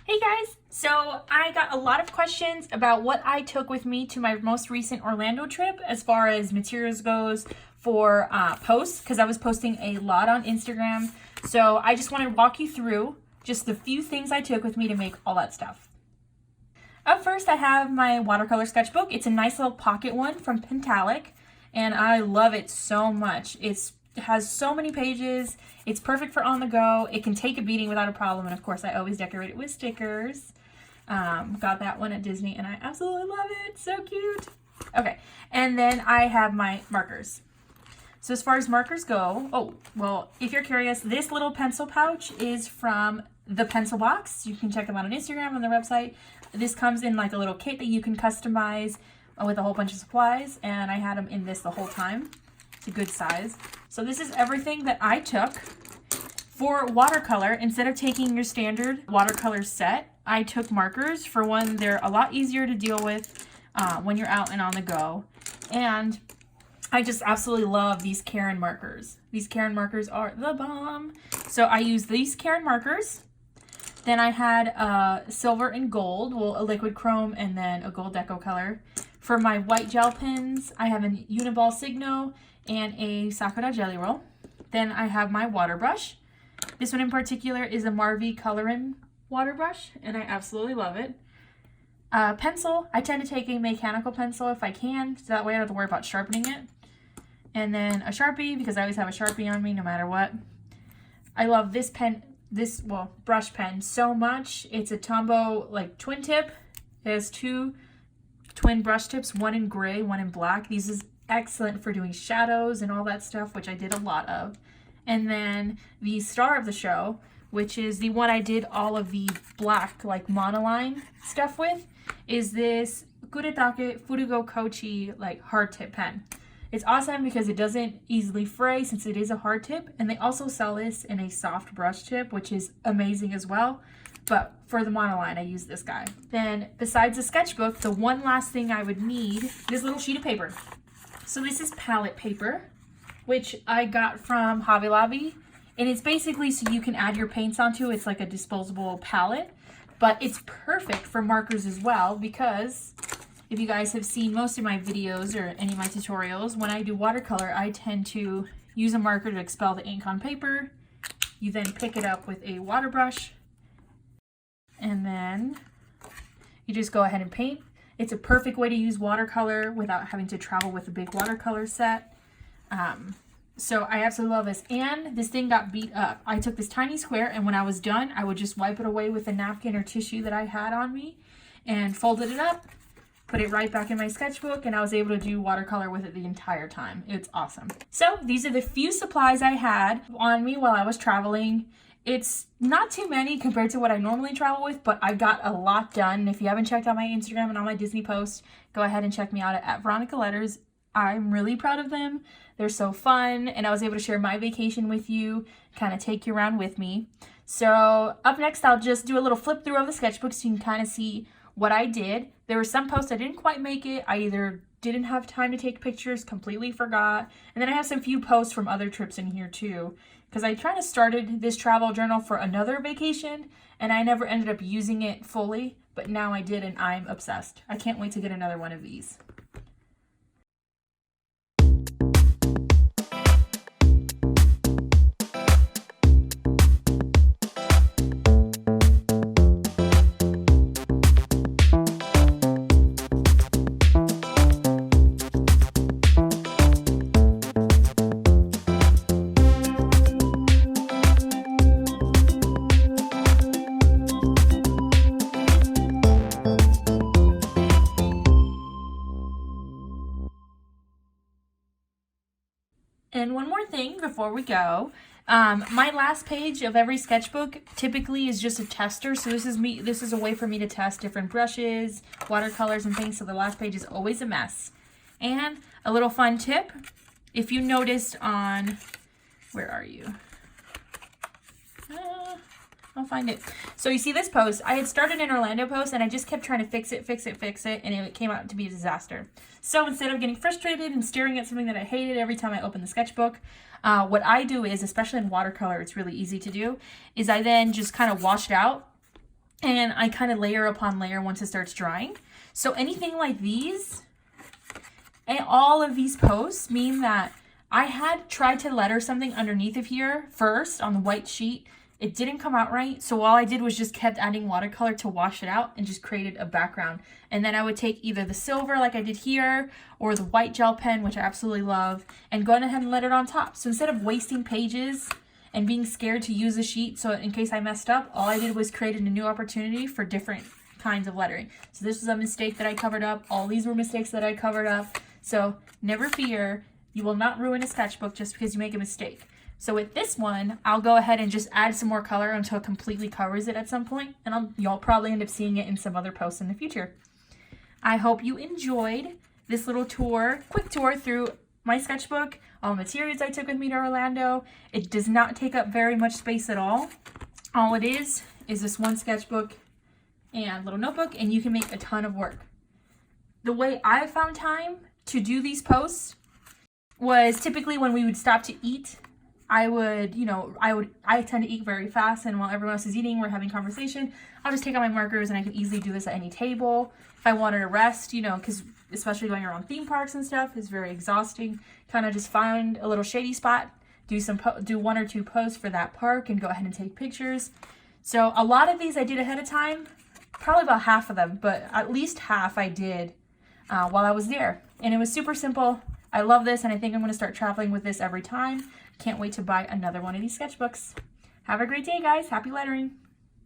Hey guys! So I got a lot of questions about what I took with me to my most recent Orlando trip as far as materials goes for posts, because I was posting a lot on Instagram. So I just want to walk you through just the few things I took with me to make all that stuff. Up first, I have my watercolor sketchbook. It's a nice little pocket one from Pentalic, and I love it so much. It has so many pages. It's perfect for on the go. It can take a beating without a problem, and of course, I always decorate it with stickers. Got that one at Disney, and I absolutely love it. So cute. Okay, and then I have my markers. So as far as markers go, oh, well, if you're curious, this little pencil pouch is from the Pencil Box. You can check them out on Instagram on their website. This comes in like a little kit that you can customize with a whole bunch of supplies, and I had them in this the whole time. It's a good size. So this is everything that I took. For watercolor, instead of taking your standard watercolor set, I took markers. For one, they're a lot easier to deal with when you're out and on the go. And I just absolutely love these Karin markers. These Karin markers are the bomb. So I use these Karin markers. Then I had silver and gold, well, a liquid chrome and then a gold DecoColor. For my white gel pens, I have a Uni-ball Signo and a Sakura jelly roll. Then I have my Waterbrush. This one in particular is a Marvy ColorIn Waterbrush, and I absolutely love it. Pencil, I tend to take a mechanical pencil if I can, so that way I don't have to worry about sharpening it. And then a Sharpie, because I always have a Sharpie on me no matter what. I love this pen, brush pen so much. It's a Tombow, like, twin tip. It has two twin brush tips, one in gray, one in black. These is excellent for doing shadows and all that stuff, which I did a lot of. And then the star of the show, which is the one I did all of the black, like, monoline stuff with, is this Kuretake Fudegokochi, like, hard tip pen. It's awesome because it doesn't easily fray since it is a hard tip, and they also sell this in a soft brush tip, which is amazing as well. But for the monoline, I use this guy. Then, besides the sketchbook, the one last thing I would need is this little sheet of paper. So this is palette paper, which I got from Hobby Lobby, and it's basically so you can add your paints onto. It's like a disposable palette, but it's perfect for markers as well, because if you guys have seen most of my videos or any of my tutorials, when I do watercolor, I tend to use a marker to expel the ink on paper. You then pick it up with a water brush, and then you just go ahead and paint. It's a perfect way to use watercolor without having to travel with a big watercolor set. So I absolutely love this. And this thing got beat up. I took this tiny square, and when I was done, I would just wipe it away with a napkin or tissue that I had on me and folded it up, put it right back in my sketchbook, and I was able to do watercolor with it the entire time. It's awesome. So these are the few supplies I had on me while I was traveling. It's not too many compared to what I normally travel with, but I got a lot done. If you haven't checked out my Instagram and all my Disney posts, go ahead and check me out at Veronica Letters. I'm really proud of them. They're so fun, and I was able to share my vacation with you, kind of take you around with me. So up next, I'll just do a little flip through of the sketchbook so you can kind of see what I did. There were some posts I didn't quite make it. I either didn't have time to take pictures, completely forgot, and then I have some few posts from other trips in here too, because I kind of started this travel journal for another vacation, and I never ended up using it fully, but now I did, and I'm obsessed. I can't wait to get another one of these. And one more thing before we go, my last page of every sketchbook typically is just a tester. So this is a way for me to test different brushes, watercolors, and things. So the last page is always a mess. And a little fun tip, if you noticed on, where are you? I'll find it. So you see this post, I had started an Orlando post and I just kept trying to fix it, and it came out to be a disaster. So instead of getting frustrated and staring at something that I hated every time I opened the sketchbook, what I do is, especially in watercolor, it's really easy to do, is I then just kind of wash it out and I kind of layer upon layer once it starts drying. So anything like these and all of these posts mean that I had tried to letter something underneath of here first on the white sheet. It didn't come out right, so all I did was just kept adding watercolor to wash it out and just created a background. And then I would take either the silver like I did here or the white gel pen, which I absolutely love, and go ahead and letter it on top. So instead of wasting pages and being scared to use the sheet, so in case I messed up, all I did was create a new opportunity for different kinds of lettering. So this was a mistake that I covered up. All these were mistakes that I covered up. So never fear, you will not ruin a sketchbook just because you make a mistake. So with this one, I'll go ahead and just add some more color until it completely covers it at some point, and you'll probably end up seeing it in some other posts in the future. I hope you enjoyed this little tour, quick tour through my sketchbook, all the materials I took with me to Orlando. It does not take up very much space at all. All it is this one sketchbook and little notebook, and you can make a ton of work. The way I found time to do these posts was typically when we would stop to eat. I tend to eat very fast, and while everyone else is eating, we're having conversation. I'll just take out my markers, and I can easily do this at any table. If I wanted to rest, because especially going around theme parks and stuff is very exhausting. Kind of just find a little shady spot, do one or two posts for that park, and go ahead and take pictures. So a lot of these I did ahead of time, probably about half of them, but at least half I did while I was there, and it was super simple. I love this, and I think I'm going to start traveling with this every time. Can't wait to buy another one of these sketchbooks. Have a great day, guys. Happy lettering.